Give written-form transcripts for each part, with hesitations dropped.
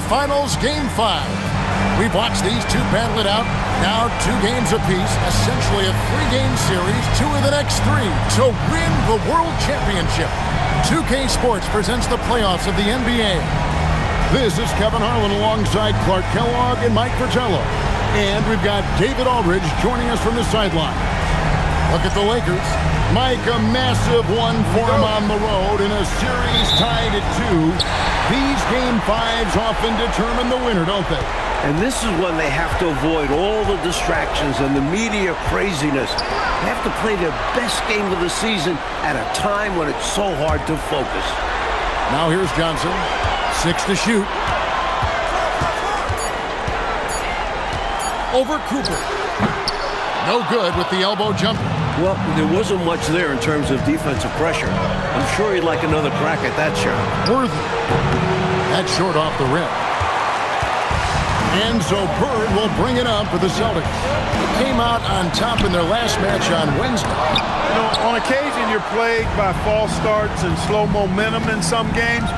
Finals Game 5. We've watched these two battle it out. Now 2 games apiece, essentially a 3-game series, 2 of the next 3 to win the World Championship. 2K Sports presents the playoffs of the NBA. This is Kevin Harlan alongside Clark Kellogg and Mike Fratello. And we've got David Aldridge joining us from the sideline. Look at the Lakers. Mike, a massive one for them on the road in a series tied at 2. These Game 5s often determine the winner, don't they? And this is when they have to avoid all the distractions and the media craziness. They have to play their best game of the season at a time when it's so hard to focus. Now here's Johnson. 6 to shoot. Over Cooper. No good with the elbow jumper. Well, there wasn't much there in terms of defensive pressure. I'm sure he'd like another crack at that shot. Worthy. That's short off the rim. And so Bird will bring it up for the Celtics. They came out on top in their last match on Wednesday. You know, on occasion you're plagued by false starts and slow momentum in some games.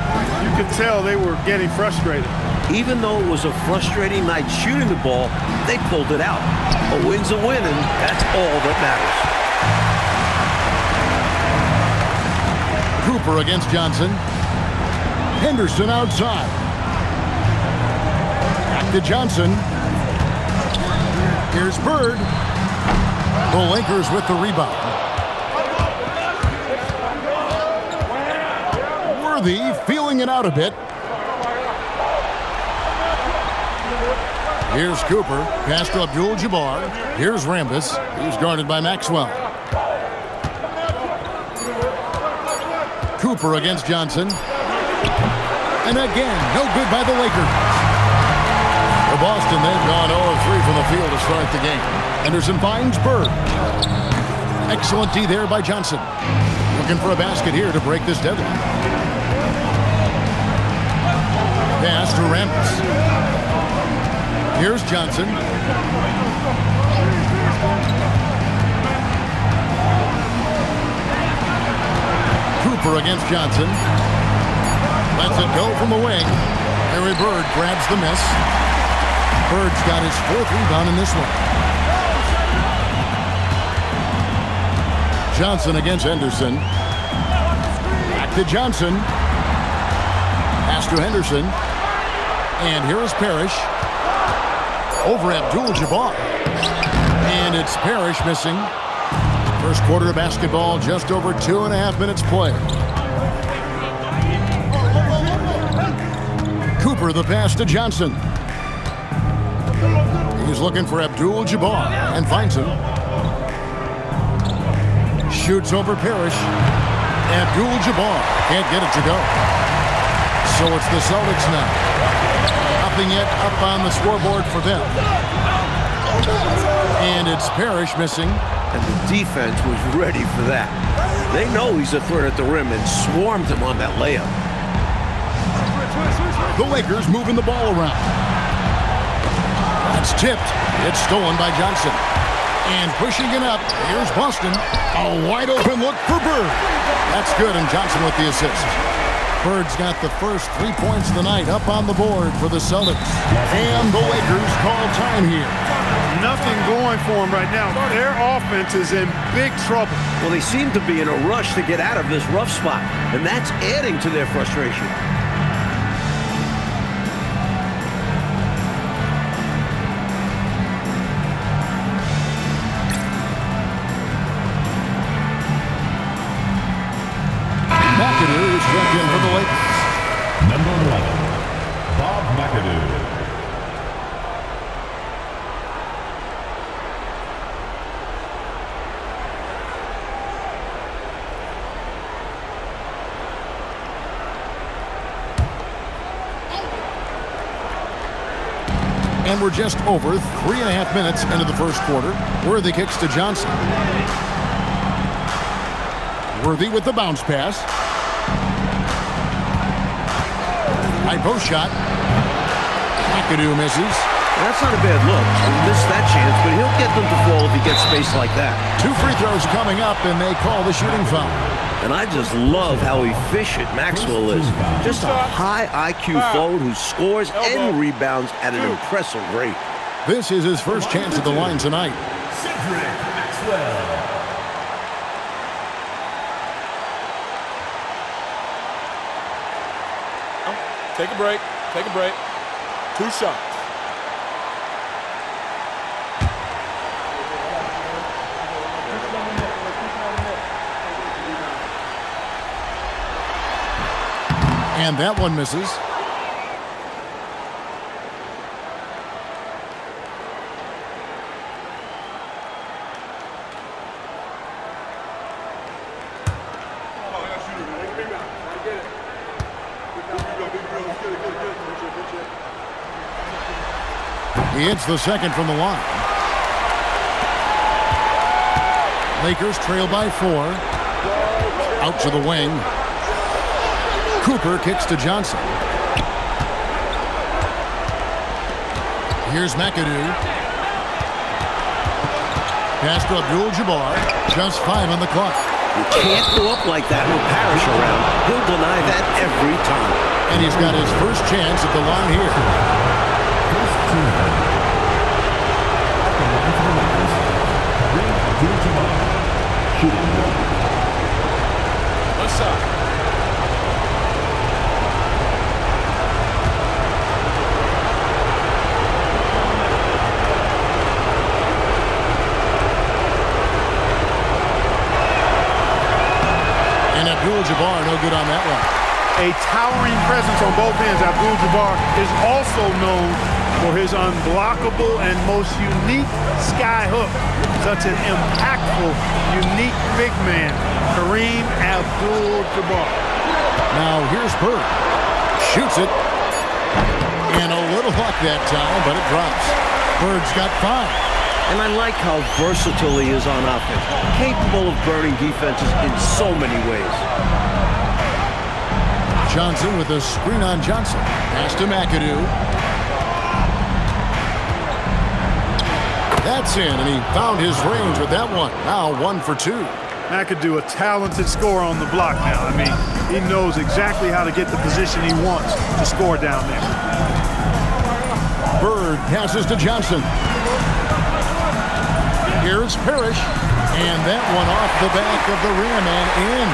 You can tell they were getting frustrated. Even though it was a frustrating night shooting the ball, they pulled it out. A win's a win, and that's all that matters. Cooper against Johnson. Henderson outside. Back to Johnson. Here's Bird. The Lakers with the rebound. Worthy feeling it out a bit. Here's Cooper. Pass to Abdul-Jabbar. Here's Rambis. He's guarded by Maxwell. Cooper against Johnson. And again, no good by the Lakers. For Boston, they've gone 0-3 from the field to start the game. Henderson finds Bird. Excellent D there by Johnson. Looking for a basket here to break this deadline. Pass to Rambis. Here's Johnson. Cooper against Johnson. Lets it go from the wing. Larry Bird grabs the miss. Bird's got his 4th rebound in this one. Johnson against Henderson. Back to Johnson. Pass to Henderson. And here is Parrish. Over Abdul-Jabbar. And it's Parrish missing. First quarter of basketball, just over 2.5 minutes played. Cooper the pass to Johnson. He's looking for Abdul-Jabbar and finds him. Shoots over Parrish. Abdul-Jabbar can't get it to go. So it's the Celtics now. Nothing yet up on the scoreboard for them. And it's Parrish missing. And the defense was ready for that. They know he's a threat at the rim and swarmed him on that layup. The Lakers moving the ball around. That's tipped. It's stolen by Johnson. And pushing it up, here's Boston. A wide open look for Bird. That's good, and Johnson with the assist. Bird's got the first 3 points of the night up on the board for the Celtics. And the Lakers call time here. Nothing going for them right now. Their offense is in big trouble. Well, they seem to be in a rush to get out of this rough spot, and that's adding to their frustration. McAdoo is checked in for the Lakers. Number 11, Bob McAdoo. And we're just over 3.5 minutes into the first quarter. Worthy kicks to Johnson. Worthy with the bounce pass. High post shot. McAdoo misses. That's not a bad look. He missed that chance, but he'll get them to fall if he gets space like that. 2 free throws coming up, and they call the shooting foul. And I just love how efficient Maxwell is. Just a high IQ forward who scores and rebounds at an impressive rate. This is his first chance at the line tonight. Maxwell. Take a break. Take a break. 2 shots. And that one misses. He hits the second from the line. Lakers trail by 4. Out to the wing. Cooper kicks to Johnson. Here's McAdoo. Pass to Abdul-Jabbar. Just 5 on the clock. You can't go up like that with Parrish around. He'll deny that every time. And he's got his first chance at the line here. What's up? And Abdul-Jabbar no good on that one. A towering presence on both ends. Abdul-Jabbar is also known for his unblockable and most unique sky hook. Such an impactful, unique big man, Kareem Abdul-Jabbar. Now here's Bird. Shoots it. And a little luck that time, but it drops. Bird's got 5. And I like how versatile he is on offense. Capable of burning defenses in so many ways. Johnson with a screen on Johnson. Pass to McAdoo. That's in, and he found his range with that one. Now 1 for 2. McAdoo, a talented scorer on the block now. I mean, he knows exactly how to get the position he wants to score down there. Bird passes to Johnson. Here's Parrish. And that one off the back of the rim and in.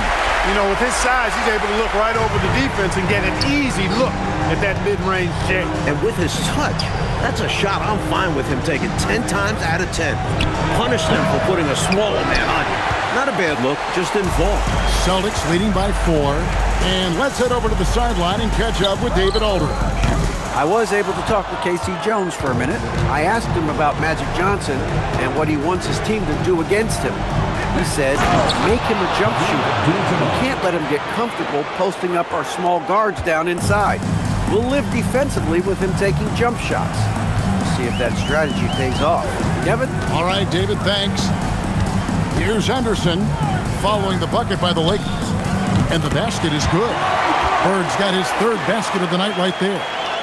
You know, with his size, he's able to look right over the defense and get an easy look at that mid-range J. And with his touch, that's a shot I'm fine with him taking 10 times out of 10. Punish them for putting a smaller man on you. Not a bad look, just involved. Celtics leading by 4. And let's head over to the sideline and catch up with David Aldridge. I was able to talk to Casey Jones for a minute. I asked him about Magic Johnson and what he wants his team to do against him. He said, make him a jump shooter. We can't let him get comfortable posting up our small guards down inside. We'll live defensively with him taking jump shots. We'll see if that strategy pays off. Kevin? All right, David, thanks. Here's Henderson following the bucket by the Lakers. And the basket is good. Bird's got his 3rd basket of the night right there.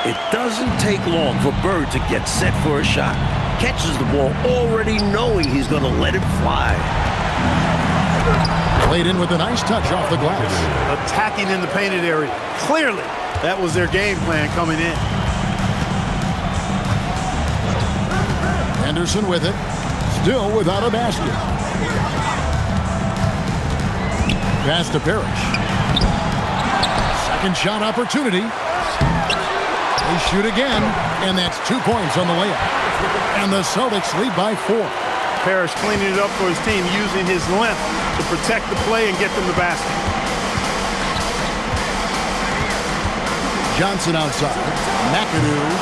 It doesn't take long for Bird to get set for a shot. Catches the ball already knowing he's going to let it fly. Played in with a nice touch off the glass. Attacking in the painted area. Clearly, that was their game plan coming in. Henderson with it. Still without a basket. Pass to Parrish. Second shot opportunity. They shoot again, and that's 2 points on the layup. And the Celtics lead by 4. Parrish cleaning it up for his team, using his length to protect the play and get them the basket. Johnson outside. McAdoo.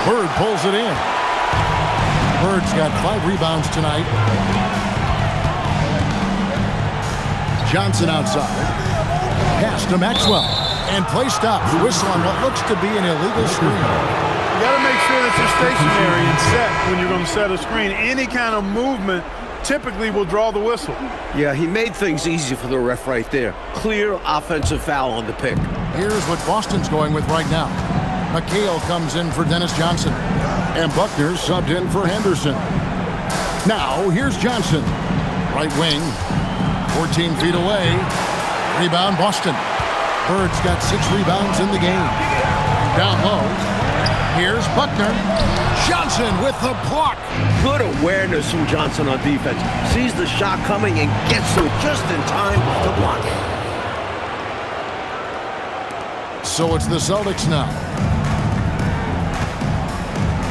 Bird pulls it in. Bird's got 5 rebounds tonight. Johnson outside. Pass to Maxwell. And play stops. Whistle on what looks to be an illegal screen. You got to make sure that you're stationary and set when you're going to set a screen. Any kind of movement typically will draw the whistle. Yeah, he made things easy for the ref right there. Clear offensive foul on the pick. Here's what Boston's going with right now. McHale comes in for Dennis Johnson. And Buckner subbed in for Henderson. Now, here's Johnson. Right wing. 14 feet away. Rebound, Boston. Bird's got 6 rebounds in the game. Down low. Here's Buckner. Johnson with the block. Good awareness from Johnson on defense. Sees the shot coming and gets to it just in time to block it. So it's the Celtics now.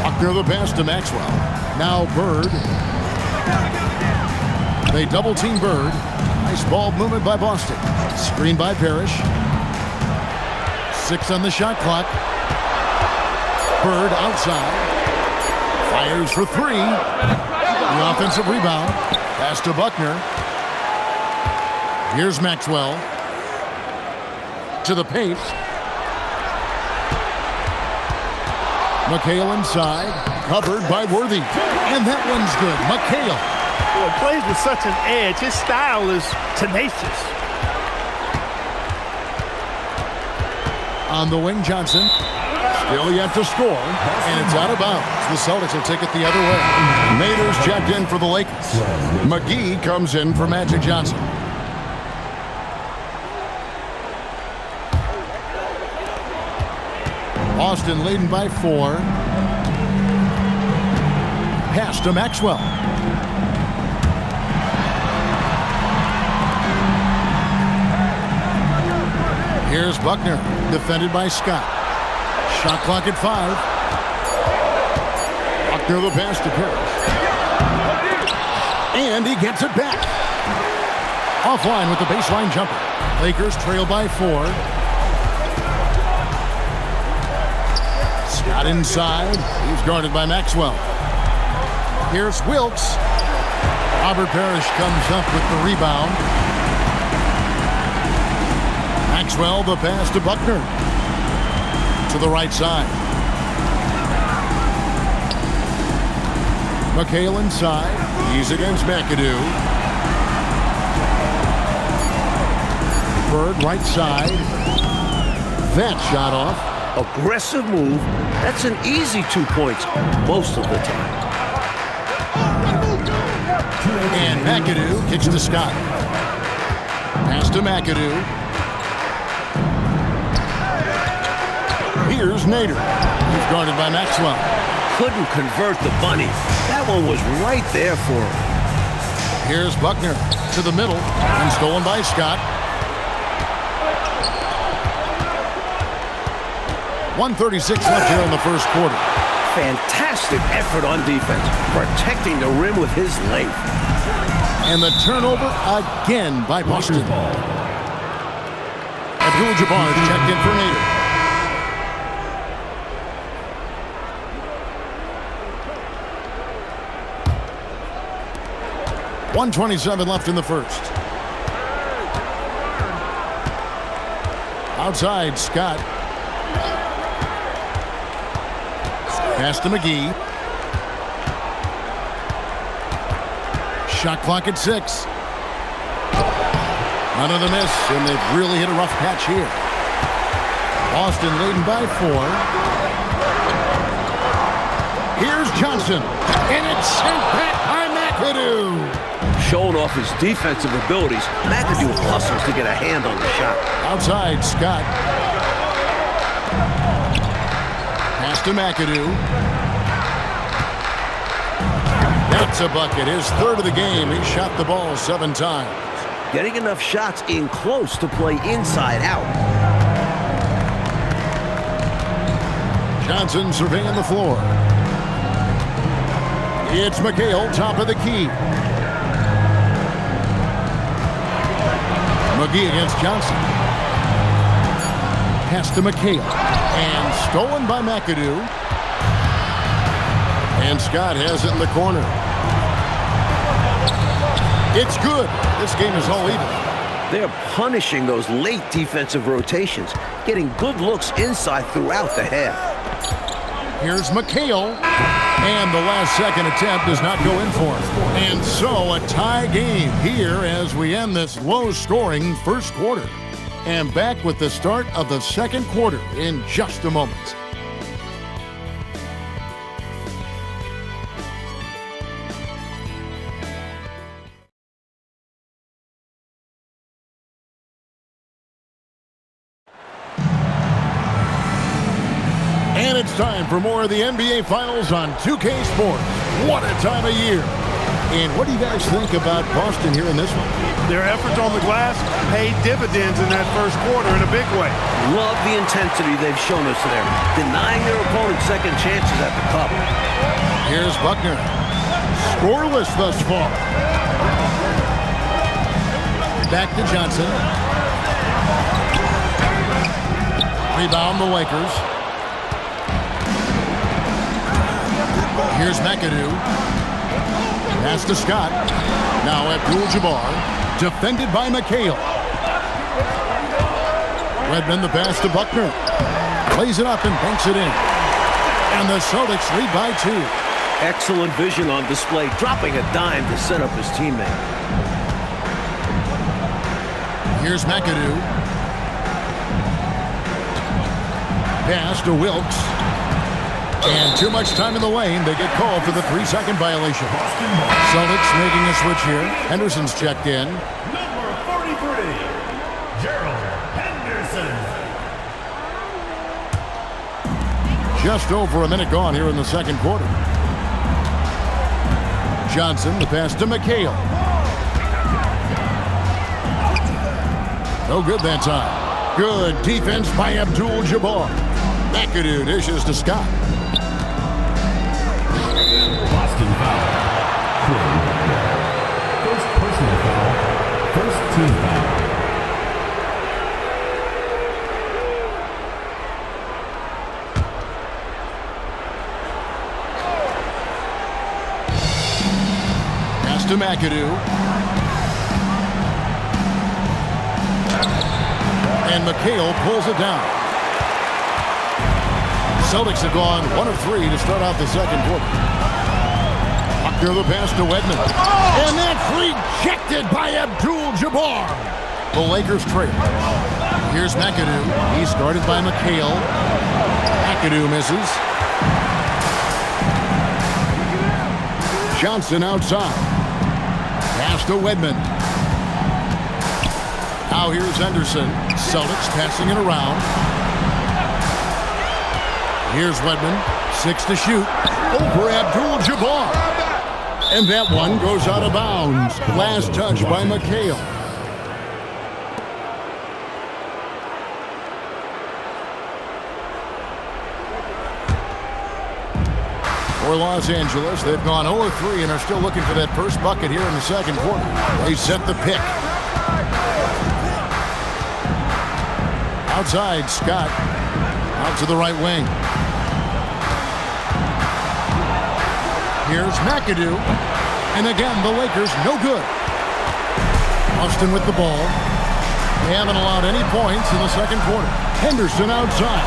Buckner the pass to Maxwell. Now Bird. They double team Bird. Nice ball movement by Boston. Screen by Parrish. 6 on the shot clock. Bird outside. Fires for 3. The offensive rebound. Pass to Buckner. Here's Maxwell. To the paint. McHale inside. Covered by Worthy. And that one's good. McHale. Well, plays with such an edge. His style is tenacious. On the wing, Johnson. Still yet to score, and it's out of bounds. The Celtics will take it the other way. Nader's checked in for the Lakers. McGee comes in for Magic Johnson. Boston leading by 4. Pass to Maxwell. Here's Buckner, defended by Scott. Shot clock at 5. Buckner the pass to Parrish. And he gets it back. Offline with the baseline jumper. Lakers trail by 4. Scott inside. He's guarded by Maxwell. Here's Wilkes. Robert Parrish comes up with the rebound. Maxwell the pass to Buckner. To the right side. McHale inside. He's against McAdoo. Bird right side. That shot off. Aggressive move. That's an easy 2 points most of the time. And McAdoo kicks to Scott. Pass to McAdoo. Here's Nader. He's guarded by Maxwell. Couldn't convert the bunny. That one was right there for him. Here's Buckner to the middle and stolen by Scott. 1:36 left here in the first quarter. Fantastic effort on defense, protecting the rim with his length. And the turnover again by Boston. Abdul-Jabbar is checked in for Nader. 1:27 left in the first. Outside, Scott. Pass to McGee. Shot clock at 6. Another miss, and they've really hit a rough patch here. Boston leading by 4. Here's Johnson, and it's sent back by McAdoo. Showing off his defensive abilities, McAdoo hustles to get a hand on the shot. Outside, Scott. Pass to McAdoo. That's a bucket. His third of the game. He shot the ball 7 times. Getting enough shots in close to play inside out. Johnson surveying the floor. It's McHale, top of the key. McGee against Johnson. Pass to McHale. And stolen by McAdoo. And Scott has it in the corner. It's good. This game is all even. They're punishing those late defensive rotations, getting good looks inside throughout the half. Here's McHale. And the last second attempt does not go in for him. And so a tie game here as we end this low-scoring first quarter. And back with the start of the second quarter in just a moment. it's time for more of the NBA Finals on 2K Sports. What a time of year. And what do you guys think about Boston here in this one? Their efforts on the glass paid dividends in that first quarter in a big way. Love the intensity they've shown us there, denying their opponents second chances at the cup. Here's Buckner. Scoreless thus far. Back to Johnson. Rebound the Lakers. Here's McAdoo. Pass to Scott. Now Abdul-Jabbar. Defended by McHale. Redmond the pass to Buckner. Plays it up and banks it in. And the Celtics lead by 2. Excellent vision on display, dropping a dime to set up his teammate. Here's McAdoo. Pass to Wilkes. And too much time in the lane. They get called for the 3-second violation. Celtics making a switch here. Henderson's checked in. Number 43, Gerald Henderson. Just over a minute gone here in the second quarter. Johnson, the pass to McHale. No good that time. Good defense by Abdul-Jabbar. McAdoo dishes to Scott. Boston foul. First personal foul. First team foul. Pass to McAdoo. And McHale pulls it down. Celtics have gone 1 of 3 to start off the second quarter. Buckner the pass to Wedman. And that's rejected by Abdul-Jabbar. The Lakers trail. Here's McAdoo. He's guarded by McHale. McAdoo misses. Johnson outside. Pass to Wedman. Now here's Henderson. Celtics passing it around. Here's Wedman. 6 to shoot. Over Abdul-Jabbar. And that one goes out of bounds. Last touch by McHale. For Los Angeles, they've gone 0-3 and are still looking for that first bucket here in the second quarter. They set the pick. Outside, Scott. Out to the right wing. Here's McAdoo. And again, the Lakers no good. Austin with the ball. They haven't allowed any points in the second quarter. Henderson outside.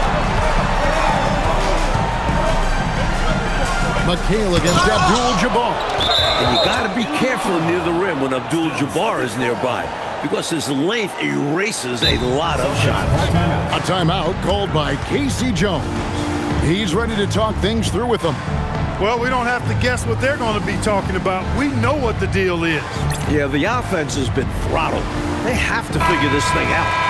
McHale against Abdul-Jabbar. And you got to be careful near the rim when Abdul-Jabbar is nearby, because his length erases a lot of shots. A timeout called by Casey Jones. He's ready to talk things through with them. Well, we don't have to guess what they're going to be talking about. We know what the deal is. Yeah, the offense has been throttled. They have to figure this thing out.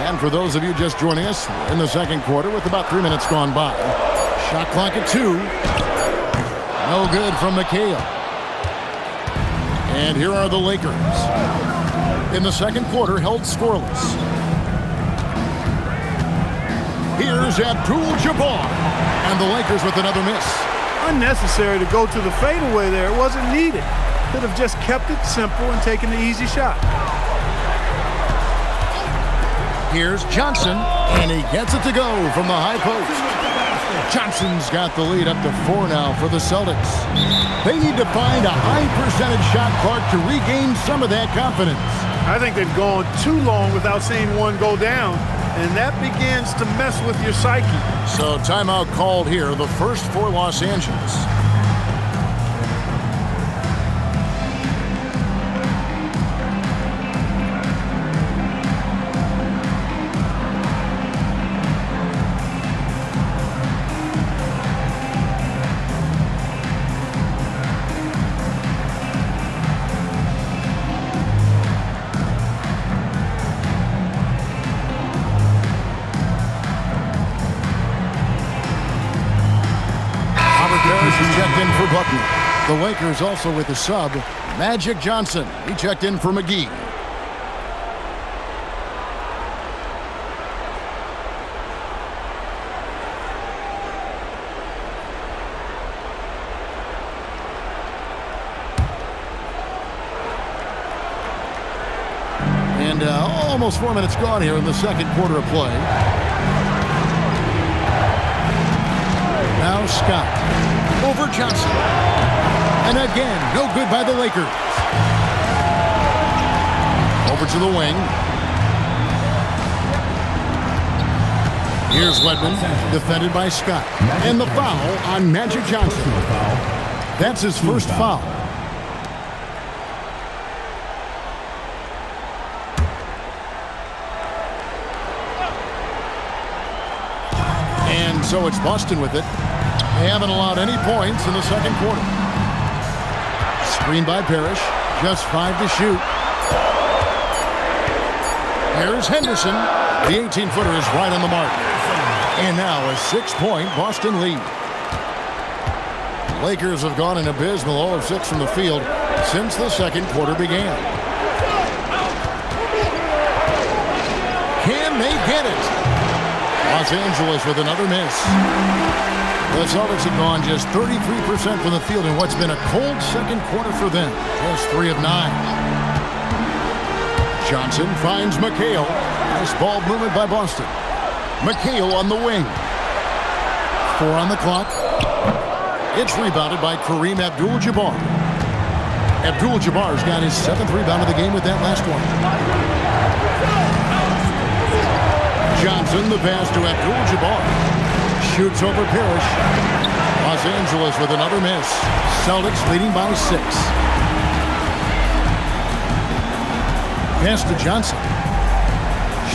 And for those of you just joining us in the second quarter with about 3 minutes gone by. Shot clock at 2. No good from McHale. And here are the Lakers. In the second quarter, held scoreless. Here's Abdul-Jabbar. And the Lakers with another miss. Unnecessary to go to the fadeaway there. It wasn't needed. Could have just kept it simple and taken the easy shot. Here's Johnson, and he gets it to go from the high post. Johnson's got the lead up to 4 now for the Celtics. They need to find a high percentage shot, Clark, to regain some of that confidence. I think they've gone too long without seeing one go down, and that begins to mess with your psyche. So timeout called here, the first for Los Angeles. The Lakers also with the sub, Magic Johnson. He checked in for McGee. And almost 4 minutes gone here in the second quarter of play. Now Scott over Johnson. And again, no good by the Lakers. Over to the wing. Here's Wedman, defended by Scott. And the foul on Magic Johnson. That's his first foul. And so it's Boston with it. They haven't allowed any points in the second quarter. Screen by Parrish. Just 5 to shoot. Here's Henderson. The 18-footer is right on the mark. And now a 6-point Boston lead. Lakers have gone an abysmal 0 of 6 from the field since the second quarter began. Can they get it? Los Angeles with another miss. The Celtics have gone just 33% from the field in what's been a cold second quarter for them. Just 3 of 9. Johnson finds McHale. Nice ball movement by Boston. McHale on the wing. 4 on the clock. It's rebounded by Kareem Abdul-Jabbar. Abdul-Jabbar's got his 7th rebound of the game with that last one. Johnson, the pass to Abdul-Jabbar. Shoots over Parrish. Los Angeles with another miss. Celtics leading by 6. Pass to Johnson.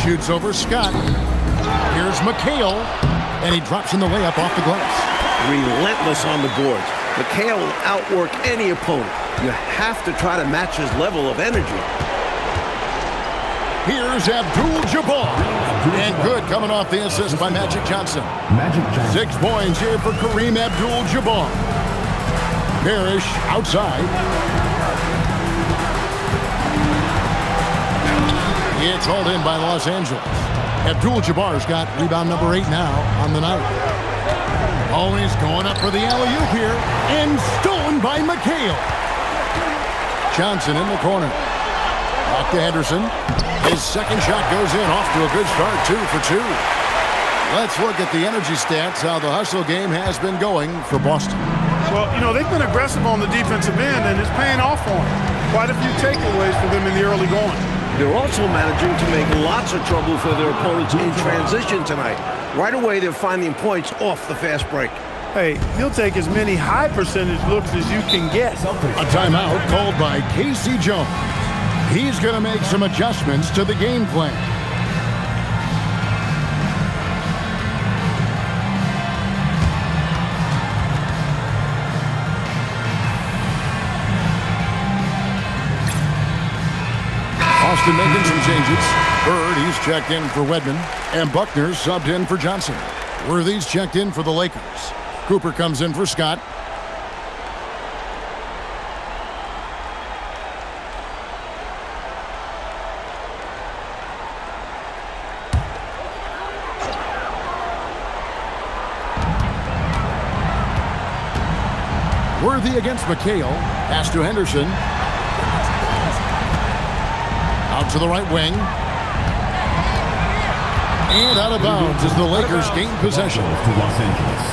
Shoots over Scott. Here's McHale. And he drops in the layup off the glass. Relentless on the boards. McHale will outwork any opponent. You have to try to match his level of energy. Here's Abdul-Jabbar. And good coming off the assist by Magic Johnson. 6 points here for Kareem Abdul-Jabbar. Parrish outside. It's hauled in by Los Angeles. Abdul-Jabbar's got rebound number 8 now on the night. Oh, he's going up for the alley-oop here. And stolen by McHale. Johnson in the corner. Back to Henderson. His second shot goes in, off to a good start, 2 for 2. Let's look at the energy stats, how the hustle game has been going for Boston. Well, you know, they've been aggressive on the defensive end, and it's paying off for them. Quite a few takeaways for them in the early going. They're also managing to make lots of trouble for their opponents in transition tonight. Right away, they're finding points off the fast break. Hey, you'll take as many high percentage looks as you can get. A timeout called by Casey Jones. He's going to make some adjustments to the game plan. Austin making some changes. Bird, he's checked in for Wedman. And Buckner subbed in for Johnson. Worthy's checked in for the Lakers. Cooper comes in for Scott. Worthy against McHale. Pass to Henderson. Out to the right wing. And out of bounds as the Lakers gain possession. To Los Angeles.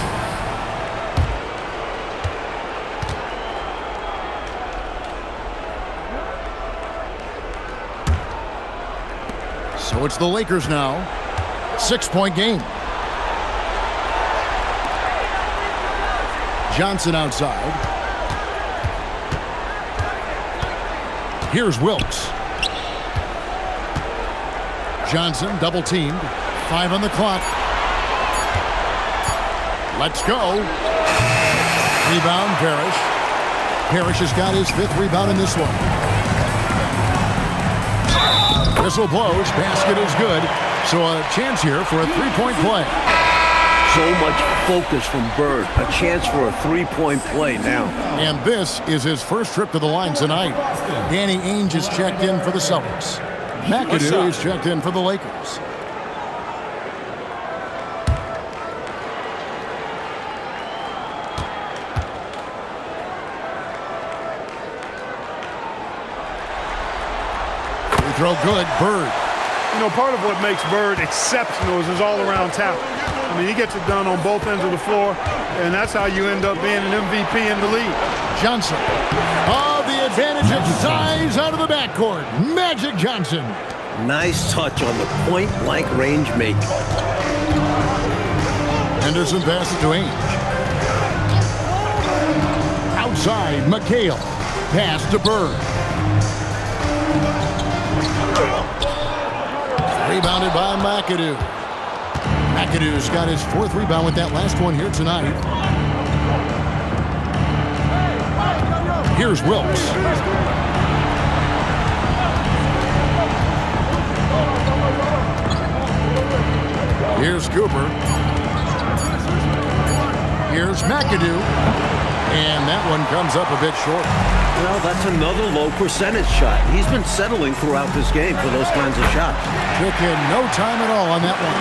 So it's the Lakers now. 6-point game. Johnson outside. Here's Wilkes. Johnson double teamed. 5 on the clock. Let's go. Rebound, Parrish. Parrish has got his 5th rebound in this one. Whistle blows. Basket is good. So a chance here for a 3-point play. So much focus from Bird. A chance for a three-point play now. And this is his first trip to the line tonight. Danny Ainge is checked in for the Celtics. McAdoo is checked in for the Lakers. Free throw good. Bird. You know, part of what makes Bird exceptional is his all-around talent. I mean, he gets it done on both ends of the floor, and that's how you end up being an MVP in the league. Johnson. Oh, the advantage of size out of the backcourt. Magic Johnson. Nice touch on the point-blank range make. Henderson passes to Ainge. Outside, McHale. Pass to Bird. Rebounded by McAdoo. McAdoo's got his fourth rebound with that last one here tonight. Here's Wilkes. Here's Cooper. Here's McAdoo. And that one comes up a bit short. Well, that's another low percentage shot. He's been settling throughout this game for those kinds of shots. Took him no time at all on that one.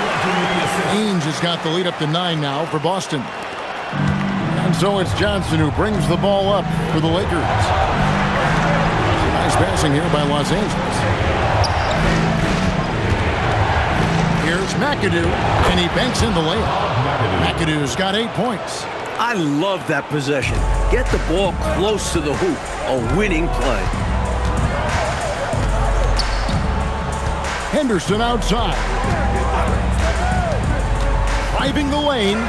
Ainge has got the lead up to 9 now for Boston. And so it's Johnson who brings the ball up for the Lakers. Nice passing here by Los Angeles. Here's McAdoo, and he banks in the layup. McAdoo's got 8 points. I love that possession. Get the ball close to the hoop. A winning play. Henderson outside. Driving the lane.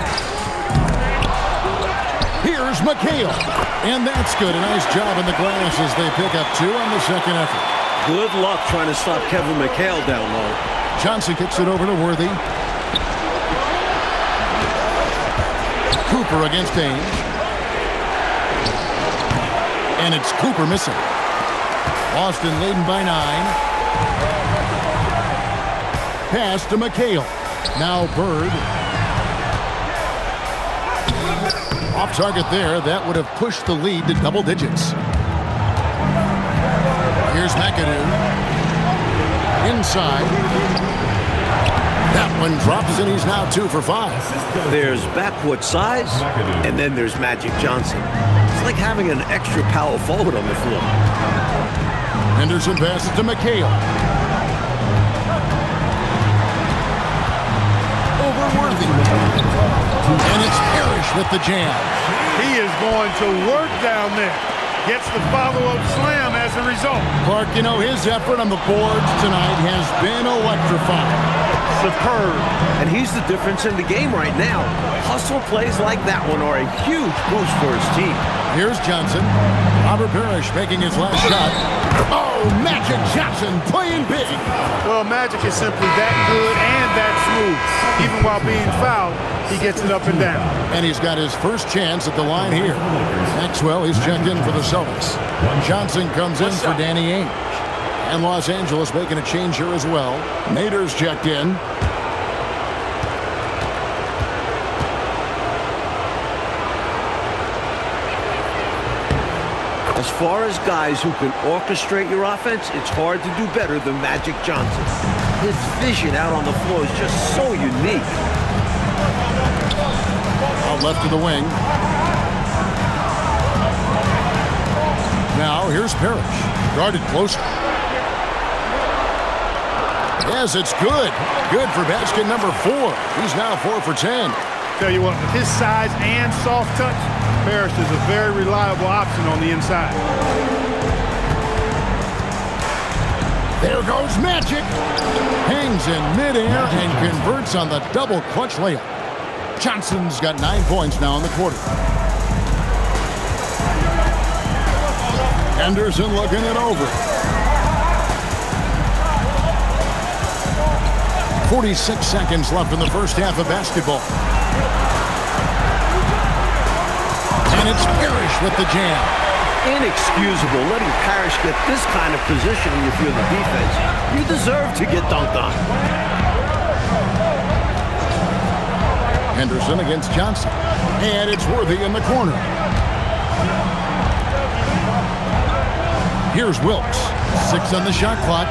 Here's McHale. And that's good. A nice job in the glass as they pick up 2 on the second effort. Good luck trying to stop Kevin McHale down low. Johnson kicks it over to Worthy. Cooper against Ainge. And it's Cooper missing. Boston leading by 9. Pass to McHale. Now Bird. Off target there. That would have pushed the lead to double digits. Here's McAdoo. Inside. That one drops, and he's now 2 for 5. There's backcourt size, and then there's Magic Johnson. It's like having an extra power forward on the floor. Henderson passes to McHale. Over Worthy. And it's Parrish with the jam. He is going to work down there. Gets the follow-up slam as a result. Clark, you know, his effort on the boards tonight has been electrifying. Superb. And he's the difference in the game right now. Hustle plays like that one are a huge boost for his team. Here's Johnson. Robert Parrish making his last shot. Oh, Magic Johnson playing big. Well, Magic is simply that good and that smooth. Even while being fouled, he gets it up and down. And he's got his first chance at the line here. Maxwell is checked in for the Celtics. Johnson comes in for Danny Ainge. And Los Angeles making a change here as well. Nader's checked in. As far as guys who can orchestrate your offense, it's hard to do better than Magic Johnson. His vision out on the floor is just so unique. Out left to the wing. Now here's Parrish. Guarded closer. Yes, it's good. Good for basket number 4. He's now 4 for 10. Tell you what, with his size and soft touch, Parrish is a very reliable option on the inside. There goes Magic. Hangs in midair and converts on the double clutch layup. Johnson's got 9 points now in the quarter. Henderson looking it over. 46 seconds left in the first half of basketball. And it's Parrish with the jam. Inexcusable letting Parrish get this kind of positioning if you're the defense. You deserve to get dunked on. Henderson against Johnson. And it's Worthy in the corner. Here's Wilkes. 6 on the shot clock.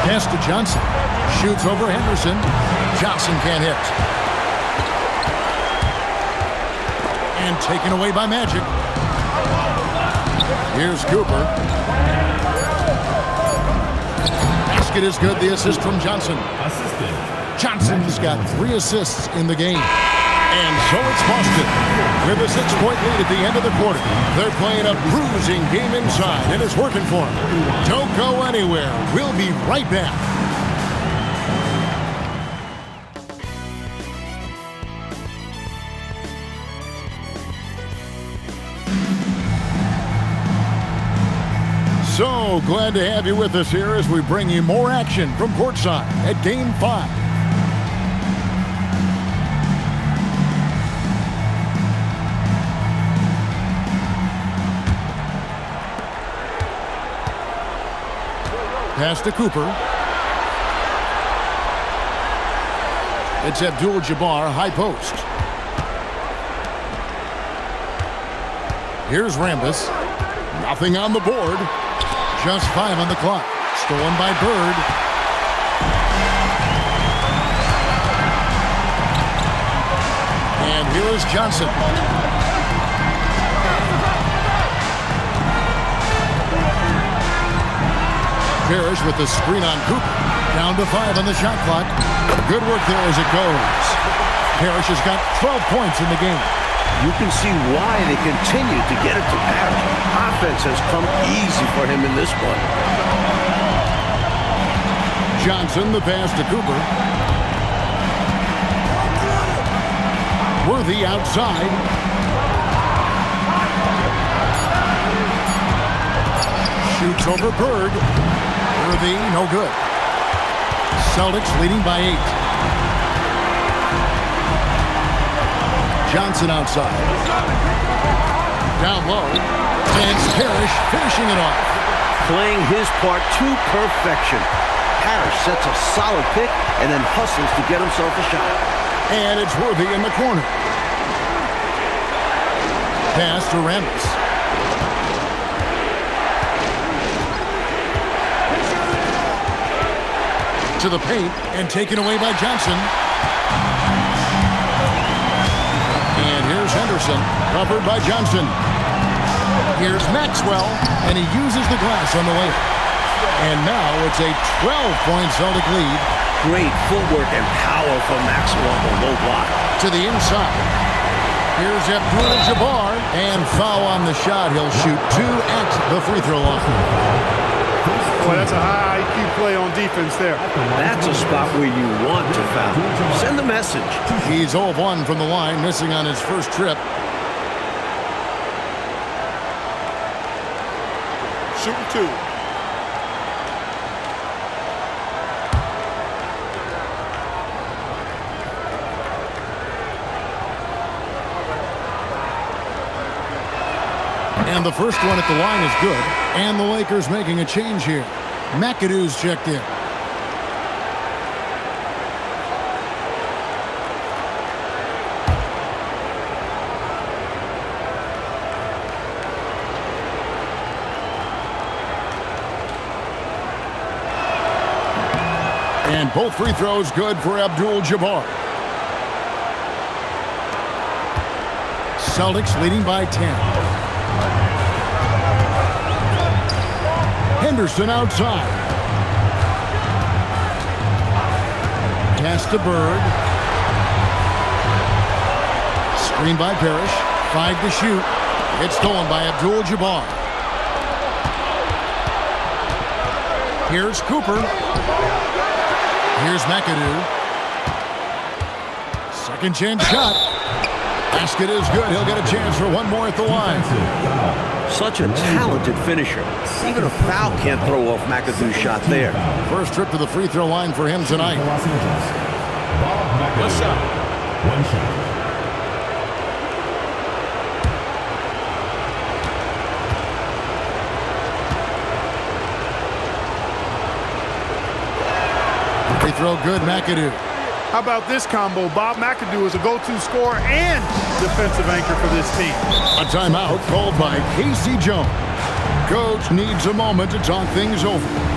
Pass to Johnson. Shoots over Henderson. Johnson can't hit. And taken away by Magic. Here's Cooper. Basket is good. The assist from Johnson. Johnson's got 3 assists in the game. And so it's Boston with a 6-point lead at the end of the quarter. They're playing a bruising game inside, and it's working for them. Don't go anywhere. We'll be right back. So glad to have you with us here as we bring you more action from courtside at Game 5. Pass to Cooper. It's Abdul-Jabbar, high post. Here's Rambis. Nothing on the board. Just 5 on the clock. Stolen by Bird. And here is Johnson. Parrish with the screen on Cooper. Down to 5 on the shot clock. Good work there as it goes. Parrish has got 12 points in the game. You can see why they continue to get it to Parrish. Offense has come easy for him in this one. Johnson, the pass to Cooper. Worthy outside. Shoots over Bird. Worthy, no good. Celtics leading by 8. Johnson outside. Down low. And it's Parrish finishing it off. Playing his part to perfection. Parrish sets a solid pick and then hustles to get himself a shot. And it's Worthy in the corner. Pass to Rambis. To the paint and taken away by Johnson. And here's Henderson, covered by Johnson. Here's Maxwell, and he uses the glass on the layup. And now it's a 12-point Celtic lead. Great footwork and power from Maxwell on the low block. To the inside. Here's Abdul-Jabbar, and foul on the shot. He'll shoot 2 at the free throw line. Boy, that's a high IQ play on defense there. That's a spot where you want to foul. Send the message. He's 0 of 1 from the line, missing on his first trip. Shooting 2. And the first one at the line is good. And the Lakers making a change here. McAdoo's checked in. And both free throws good for Abdul-Jabbar. Celtics leading by 10. Henderson outside. Pass to Bird. Screen by Parrish. 5 to shoot. It's stolen by Abdul-Jabbar. Here's Cooper. Here's McAdoo. Second chance shot. Basket is good. He'll get a chance for one more at the line. Such a talented finisher. Even a foul can't throw off McAdoo's shot there. First trip to the free throw line for him tonight. One shot. One shot. Free throw good, McAdoo. How about this combo? Bob McAdoo is a go-to scorer and defensive anchor for this team. A timeout called by Casey Jones. Coach needs a moment to talk things over.